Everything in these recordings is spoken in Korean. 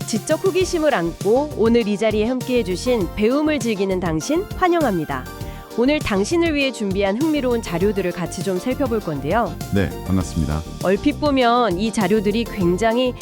지적 호기심을 안고 오늘 이 자리에 함께해 주신 배움을 즐기는 당신 환영합니다. 오늘 당신을 위해 준비한 흥미로운 자료들을 같이 좀 살펴볼 건데요. 네, 반갑습니다. 얼핏 보면 이 자료들이 굉장히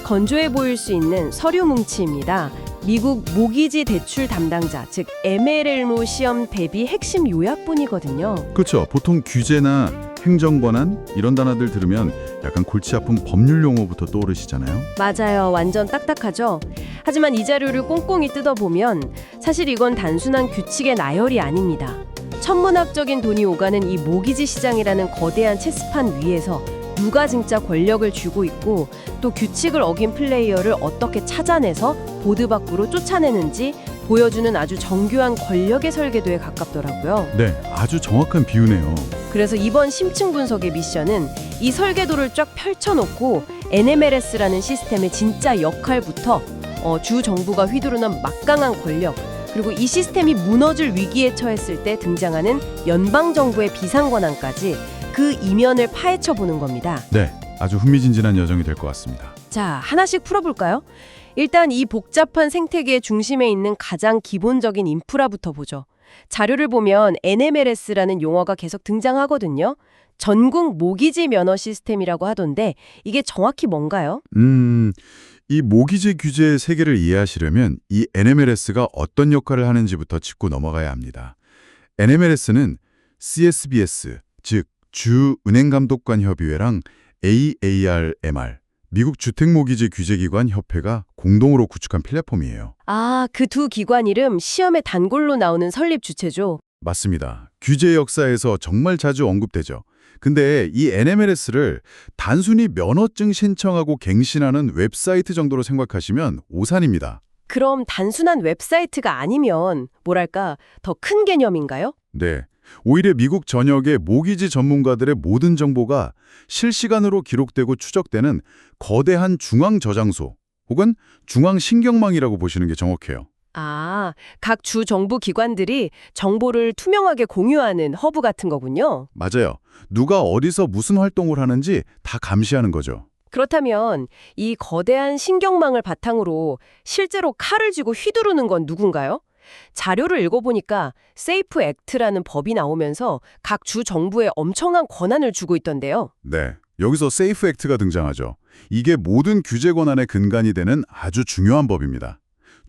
건조해 보일 수 있는 서류 뭉치입니다. 미국 모기지 대출 담당자, 즉 MLR모 시험 대비 핵심 요약본이거든요. 그렇죠. 보통 규제나 행정권한 이런 단어들 들으면 약간 골치 아픈 법률 용어부터 떠오르시잖아요. 맞아요. 완전 딱딱하죠. 하지만 이 자료를 꼼꼼히 뜯어보면 사실 이건 단순한 규칙의 나열이 아닙니다. 천문학적인 돈이 오가는 이 모기지 시장이라는 거대한 체스판 위에서 누가 진짜 권력을 쥐고 있고 또 규칙을 어긴 플레이어를 어떻게 찾아내서 보드 밖으로 쫓아내는지 보여주는 아주 정교한 권력의 설계도에 가깝더라고요. 네, 아주 정확한 비유네요. 그래서 이번 심층 분석의 미션은 이 설계도를 쫙 펼쳐놓고 NMLS라는 시스템의 진짜 역할부터 주 정부가 휘두르는 막강한 권력, 그리고 이 시스템이 무너질 위기에 처했을 때 등장하는 연방정부의 비상권한까지 그 이면을 파헤쳐 보는 겁니다. 네, 아주 흥미진진한 여정이 될 것 같습니다. 자, 하나씩 풀어볼까요? 일단 이 복잡한 생태계의 중심에 있는 가장 기본적인 인프라부터 보죠. 자료를 보면 NMLS라는 용어가 계속 등장하거든요. 전국 모기지 면허 시스템이라고 하던데 이게 정확히 뭔가요? 이 모기지 규제의 세계를 이해하시려면 이 NMLS가 어떤 역할을 하는지부터 짚고 넘어가야 합니다. NMLS는 CSBS, 즉 주은행감독관협의회랑 AARMR, 미국 주택모기지 규제기관 협회가 공동으로 구축한 플랫폼이에요. 아, 그 두 기관 이름 시험에 단골로 나오는 설립 주체죠. 맞습니다. 규제 역사에서 정말 자주 언급되죠. 근데 이 NMLS를 단순히 면허증 신청하고 갱신하는 웹사이트 정도로 생각하시면 오산입니다. 그럼 단순한 웹사이트가 아니면 뭐랄까 더 큰 개념인가요? 네. 오히려 미국 전역의 모기지 전문가들의 모든 정보가 실시간으로 기록되고 추적되는 거대한 중앙 저장소 혹은 중앙 신경망이라고 보시는 게 정확해요. 아, 각 주 정부 기관들이 정보를 투명하게 공유하는 허브 같은 거군요. 맞아요. 누가 어디서 무슨 활동을 하는지 다 감시하는 거죠. 그렇다면 이 거대한 신경망을 바탕으로 실제로 칼을 쥐고 휘두르는 건 누군가요? 자료를 읽어보니까 세이프 액트라는 법이 나오면서 각 주 정부에 엄청난 권한을 주고 있던데요. 네. 여기서 세이프 액트가 등장하죠. 이게 모든 규제 권한의 근간이 되는 아주 중요한 법입니다.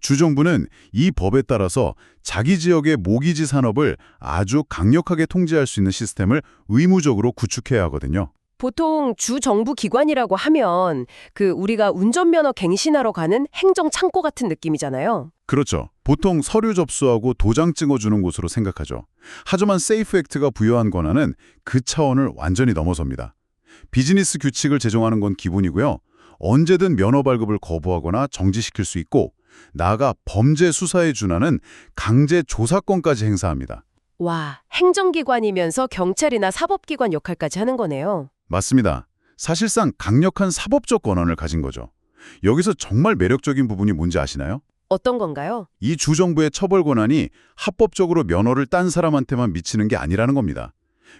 주정부는 이 법에 따라서 자기 지역의 모기지 산업을 아주 강력하게 통제할 수 있는 시스템을 의무적으로 구축해야 하거든요. 보통 주 정부 기관이라고 하면 우리가 운전면허 갱신하러 가는 행정 창고 같은 느낌이잖아요. 그렇죠. 보통 서류 접수하고 도장 찍어주는 곳으로 생각하죠. 하지만 세이프 액트가 부여한 권한은 그 차원을 완전히 넘어섭니다. 비즈니스 규칙을 제정하는 건 기본이고요. 언제든 면허 발급을 거부하거나 정지시킬 수 있고 나아가 범죄 수사에 준하는 강제 조사권까지 행사합니다. 와, 행정기관이면서 경찰이나 사법기관 역할까지 하는 거네요. 맞습니다. 사실상 강력한 사법적 권한을 가진 거죠. 여기서 정말 매력적인 부분이 뭔지 아시나요? 어떤 건가요? 이 주정부의 처벌 권한이 합법적으로 면허를 딴 사람한테만 미치는 게 아니라는 겁니다.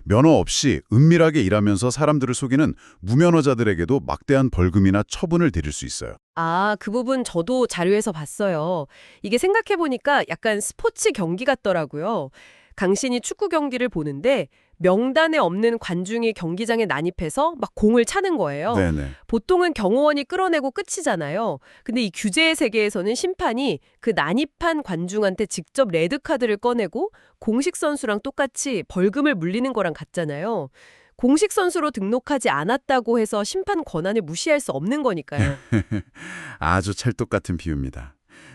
면허 없이 은밀하게 일하면서 사람들을 속이는 무면허자들에게도 막대한 벌금이나 처분을 내릴 수 있어요. 아, 그 부분 저도 자료에서 봤어요. 이게 생각해보니까 약간 스포츠 경기 같더라고요. 강신이 축구 경기를 보는데 명단에 없는 관중이 경기장에 난입해서 막 공을 차는 거예요. 네네. 보통은 경호원이 끌어내고 끝이잖아요. 근데 이 규제의 세계에서는 심판이 그 난입한 관중한테 직접 레드카드를 꺼내고 공식 선수랑 똑같이 벌금을 물리는 거랑 같잖아요. 공식 선수로 등록하지 않았다고 해서 심판 권한을 무시할 수 없는 거니까요. 아주 찰떡 같은 비유입니다.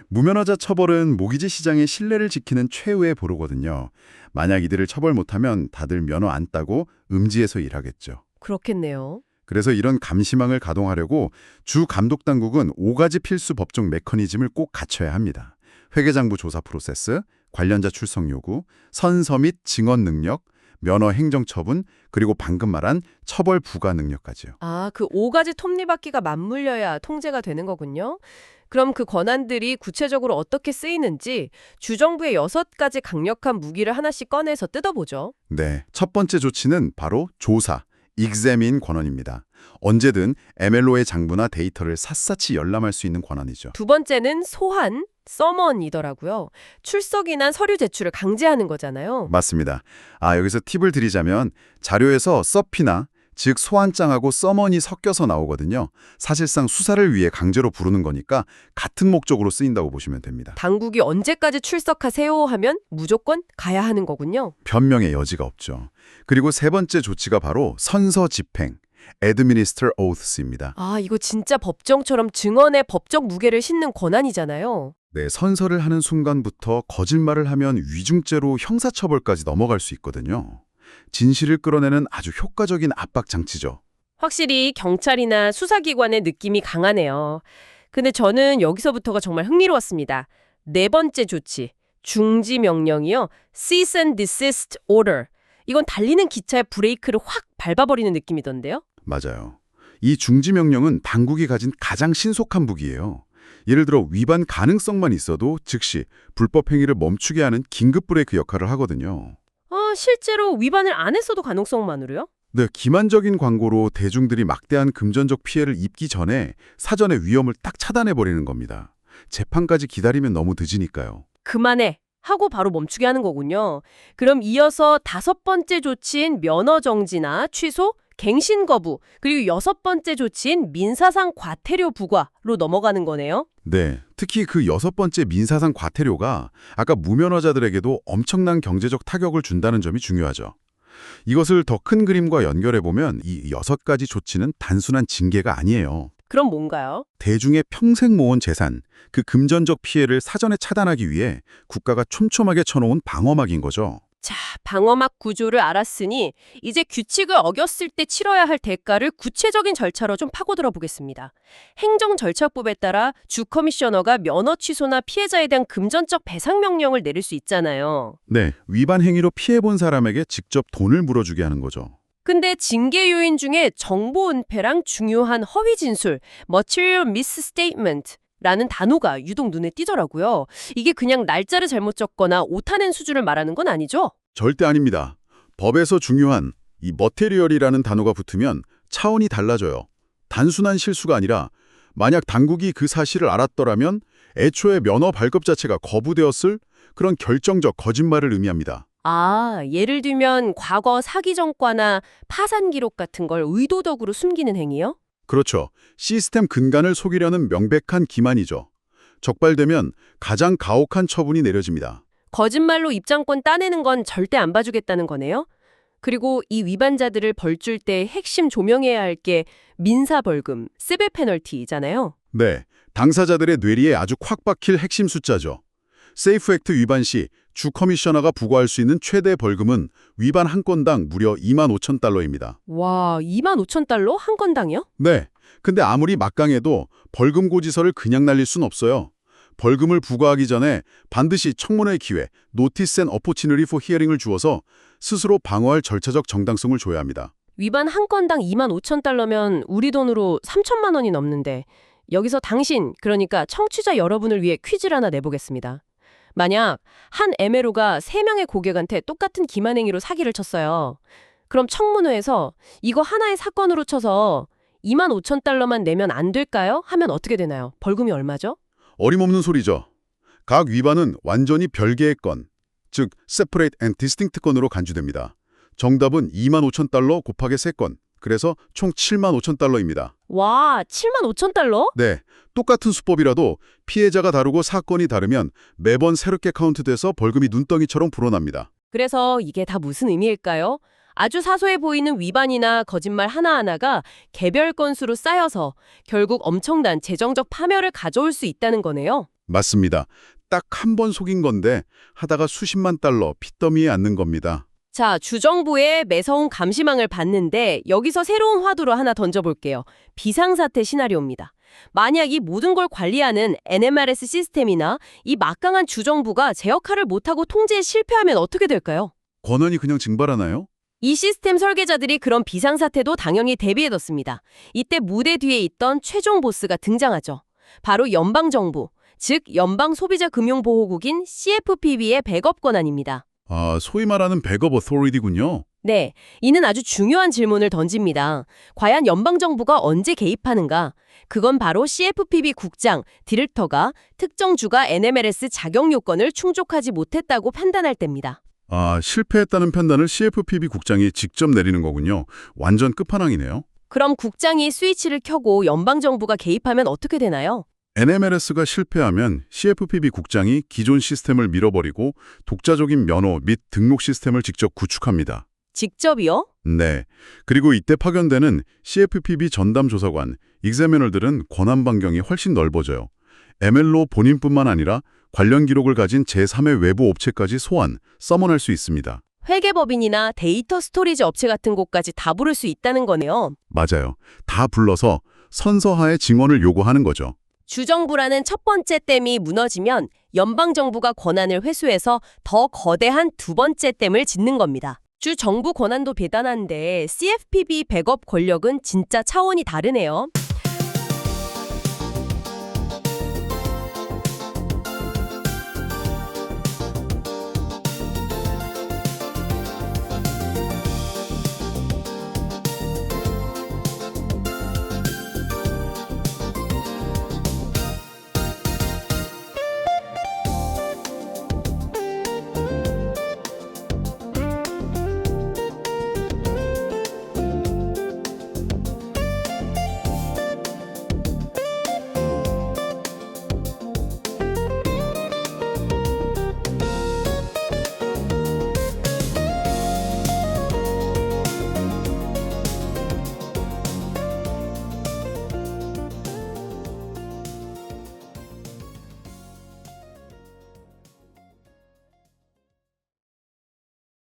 무면허자 처벌은 모기지 시장의 신뢰를 지키는 최후의 보루거든요. 만약 이들을 처벌 못하면 다들 면허 안 따고 음지에서 일하겠죠. 그렇겠네요. 그래서 이런 감시망을 가동하려고 주 감독 당국은 5가지 필수 법적 메커니즘을 꼭 갖춰야 합니다. 회계장부 조사 프로세스, 관련자 출석 요구, 선서 및 증언 능력, 면허 행정 처분, 그리고 방금 말한 처벌 부과 능력까지요. 아, 그 5가지 톱니바퀴가 맞물려야 통제가 되는 거군요. 그럼 그 권한들이 구체적으로 어떻게 쓰이는지 주정부의 6가지 강력한 무기를 하나씩 꺼내서 뜯어보죠. 네, 첫 번째 조치는 바로 조사, examine 권한입니다. 언제든 MLO의 장부나 데이터를 샅샅이 열람할 수 있는 권한이죠. 두 번째는 소환, 서먼이더라고요. 출석이나 서류 제출을 강제하는 거잖아요. 맞습니다. 여기서 팁을 드리자면 자료에서 서피나 즉 소환장하고 서먼이 섞여서 나오거든요. 사실상 수사를 위해 강제로 부르는 거니까 같은 목적으로 쓰인다고 보시면 됩니다. 당국이 언제까지 출석하세요 하면 무조건 가야 하는 거군요. 변명의 여지가 없죠. 그리고 세 번째 조치가 바로 선서 집행, administer oaths입니다. 이거 진짜 법정처럼 증언의 법적 무게를 싣는 권한이잖아요. 네, 선서를 하는 순간부터 거짓말을 하면 위중죄로 형사처벌까지 넘어갈 수 있거든요. 진실을 끌어내는 아주 효과적인 압박 장치죠. 확실히 경찰이나 수사기관의 느낌이 강하네요. 근데 저는 여기서부터가 정말 흥미로웠습니다. 네 번째 조치, 중지 명령이요. Cease and Desist Order. 이건 달리는 기차의 브레이크를 확 밟아버리는 느낌이던데요. 맞아요. 이 중지 명령은 당국이 가진 가장 신속한 무기예요. 예를 들어 위반 가능성만 있어도 즉시 불법 행위를 멈추게 하는 긴급 브레이크 역할을 하거든요. 실제로 위반을 안 했어도 가능성만으로요? 네, 기만적인 광고로 대중들이 막대한 금전적 피해를 입기 전에 사전에 위험을 딱 차단해버리는 겁니다. 재판까지 기다리면 너무 늦으니까요. 그만해 하고 바로 멈추게 하는 거군요. 그럼 이어서 다섯 번째 조치인 면허 정지나 취소, 갱신 거부, 그리고 여섯 번째 조치인 민사상 과태료 부과로 넘어가는 거네요. 네, 특히 그 여섯 번째 민사상 과태료가 아까 무면허자들에게도 엄청난 경제적 타격을 준다는 점이 중요하죠. 이것을 더 큰 그림과 연결해보면 이 여섯 가지 조치는 단순한 징계가 아니에요. 그럼 뭔가요? 대중의 평생 모은 재산, 그 금전적 피해를 사전에 차단하기 위해 국가가 촘촘하게 쳐놓은 방어막인 거죠. 자, 방어막 구조를 알았으니 이제 규칙을 어겼을 때 치러야 할 대가를 구체적인 절차로 좀 파고들어 보겠습니다. 행정절차법에 따라 주 커미셔너가 면허 취소나 피해자에 대한 금전적 배상 명령을 내릴 수 있잖아요. 네, 위반 행위로 피해본 사람에게 직접 돈을 물어주게 하는 거죠. 근데 징계 요인 중에 정보 은폐랑 중요한 허위 진술, material misstatement 라는 단어가 유독 눈에 띄더라고요. 이게 그냥 날짜를 잘못 적거나 오타낸 수준을 말하는 건 아니죠? 절대 아닙니다. 법에서 중요한 이 머테리얼이라는 단어가 붙으면 차원이 달라져요. 단순한 실수가 아니라 만약 당국이 그 사실을 알았더라면 애초에 면허 발급 자체가 거부되었을 그런 결정적 거짓말을 의미합니다. 예를 들면 과거 사기 전과나 파산 기록 같은 걸 의도적으로 숨기는 행위요? 그렇죠. 시스템 근간을 속이려는 명백한 기만이죠. 적발되면 가장 가혹한 처분이 내려집니다. 거짓말로 입장권 따내는 건 절대 안 봐주겠다는 거네요. 그리고 이 위반자들을 벌 줄 때 핵심 조명해야 할 게 민사벌금, 시빌 페널티잖아요. 네, 당사자들의 뇌리에 아주 콱 박힐 핵심 숫자죠. 세이프 액트 위반 시 주 커미셔너가 부과할 수 있는 최대 벌금은 위반 한 건당 무려 25,000달러입니다. 와, 25,000달러? 한 건당이요? 네, 근데 아무리 막강해도 벌금 고지서를 그냥 날릴 순 없어요. 벌금을 부과하기 전에 반드시 청문회 기회, 노티스 앤 어포치너리 포 히어링을 주어서 스스로 방어할 절차적 정당성을 줘야 합니다. 위반 한 건당 25,000달러면 우리 돈으로 3천만 원이 넘는데 여기서 당신, 그러니까 청취자 여러분을 위해 퀴즈를 하나 내보겠습니다. 만약 한 MLO가 3명의 고객한테 똑같은 기만행위로 사기를 쳤어요. 그럼 청문회에서 이거 하나의 사건으로 쳐서 25,000달러만 내면 안 될까요? 하면 어떻게 되나요? 벌금이 얼마죠? 어림없는 소리죠. 각 위반은 완전히 별개의 건, 즉 separate and distinct 건으로 간주됩니다. 정답은 25,000달러 곱하기 3건, 그래서 총 75,000달러입니다. 와, 75,000달러? 네, 똑같은 수법이라도 피해자가 다르고 사건이 다르면 매번 새롭게 카운트돼서 벌금이 눈덩이처럼 불어납니다. 그래서 이게 다 무슨 의미일까요? 아주 사소해 보이는 위반이나 거짓말 하나하나가 개별 건수로 쌓여서 결국 엄청난 재정적 파멸을 가져올 수 있다는 거네요. 맞습니다. 딱 한 번 속인 건데 하다가 수십만 달러 핏더미에 앉는 겁니다. 자, 주정부의 매서운 감시망을 봤는데 여기서 새로운 화두로 하나 던져볼게요. 비상사태 시나리오입니다. 만약 이 모든 걸 관리하는 NMRS 시스템이나 이 막강한 주정부가 제 역할을 못하고 통제에 실패하면 어떻게 될까요? 권한이 그냥 증발하나요? 이 시스템 설계자들이 그런 비상사태도 당연히 대비해뒀습니다. 이때 무대 뒤에 있던 최종 보스가 등장하죠. 바로 연방정부, 즉 연방소비자금융보호국인 CFPB의 백업 권한입니다. 아, 소위 말하는 백업 어토리티군요. 네, 이는 아주 중요한 질문을 던집니다. 과연 연방정부가 언제 개입하는가? 그건 바로 CFPB 국장, 디렉터가 특정 주가 NMLS 자격 요건을 충족하지 못했다고 판단할 때입니다. 아, 실패했다는 판단을 CFPB 국장이 직접 내리는 거군요. 완전 끝판왕이네요. 그럼 국장이 스위치를 켜고 연방정부가 개입하면 어떻게 되나요? NMLS가 실패하면 CFPB 국장이 기존 시스템을 밀어버리고 독자적인 면허 및 등록 시스템을 직접 구축합니다. 직접이요? 네. 그리고 이때 파견되는 CFPB 전담 조사관, 익자미너들은 권한 반경이 훨씬 넓어져요. ML로 본인뿐만 아니라 관련 기록을 가진 제3의 외부 업체까지 소환, 서먼할 수 있습니다. 회계법인이나 데이터 스토리지 업체 같은 곳까지 다 부를 수 있다는 거네요. 맞아요. 다 불러서 선서하에 증언을 요구하는 거죠. 주정부라는 첫 번째 댐이 무너지면 연방정부가 권한을 회수해서 더 거대한 두 번째 댐을 짓는 겁니다. 주 정부 권한도 대단한데 CFPB 백업 권력은 진짜 차원이 다르네요.